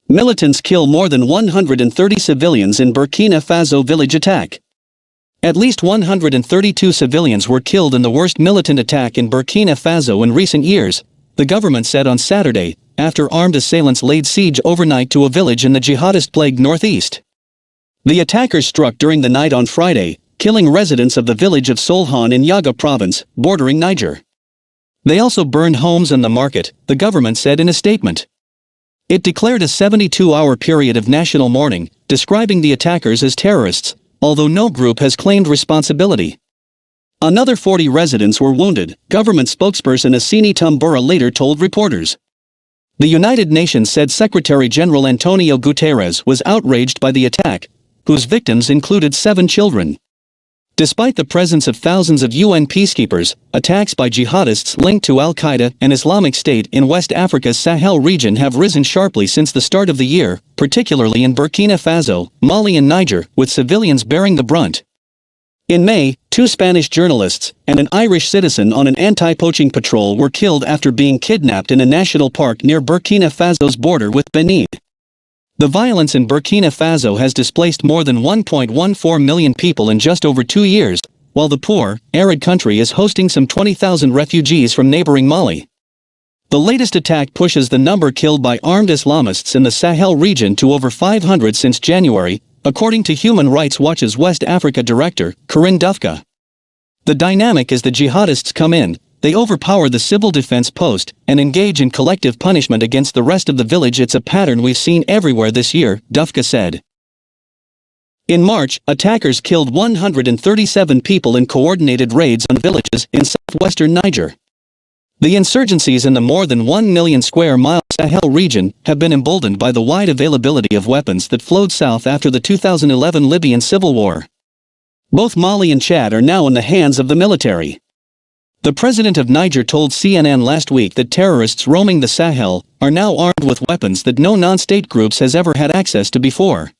Militants kill more than 130 civilians in Burkina Faso village attack. At least 132 civilians were killed in the worst militant attack in Burkina Faso in recent years, the government said on Saturday, after armed assailants laid siege overnight to a village in the jihadist-plagued northeast. The attackers struck during the night on Friday, killing residents of the village of Solhan in Yaga province, bordering Niger. They also burned homes and the market, the government said in a statement. It declared a 72-hour period of national mourning, describing the attackers as terrorists, although no group has claimed responsibility. Another 40 residents were wounded, government spokesperson Assini Tumbura later told reporters. The United Nations said Secretary General Antonio Guterres was outraged by the attack, whose victims included 7 children. Despite the presence of thousands of UN peacekeepers, attacks by jihadists linked to Al-Qaeda and Islamic State in West Africa's Sahel region have risen sharply since the start of the year, particularly in Burkina Faso, Mali and Niger, with civilians bearing the brunt. In May, 2 Spanish journalists and an Irish citizen on an anti-poaching patrol were killed after being kidnapped in a national park near Burkina Faso's border with Benin. The violence in Burkina Faso has displaced more than 1.14 million people in just over 2 years, while the poor, arid country is hosting some 20,000 refugees from neighboring Mali. The latest attack pushes the number killed by armed Islamists in the Sahel region to over 500 since January, according to Human Rights Watch's West Africa director, Corinne Dufka. The dynamic is the jihadists come in, they overpower the civil defense post and engage in collective punishment against the rest of the village. It's a pattern we've seen everywhere this year, Dufka said. In March, attackers killed 137 people in coordinated raids on villages in southwestern Niger. The insurgencies in the more than 1 million square mile Sahel region have been emboldened by the wide availability of weapons that flowed south after the 2011 Libyan civil war. Both Mali and Chad are now in the hands of the military. The president of Niger told CNN last week that terrorists roaming the Sahel are now armed with weapons that no non-state groups has ever had access to before.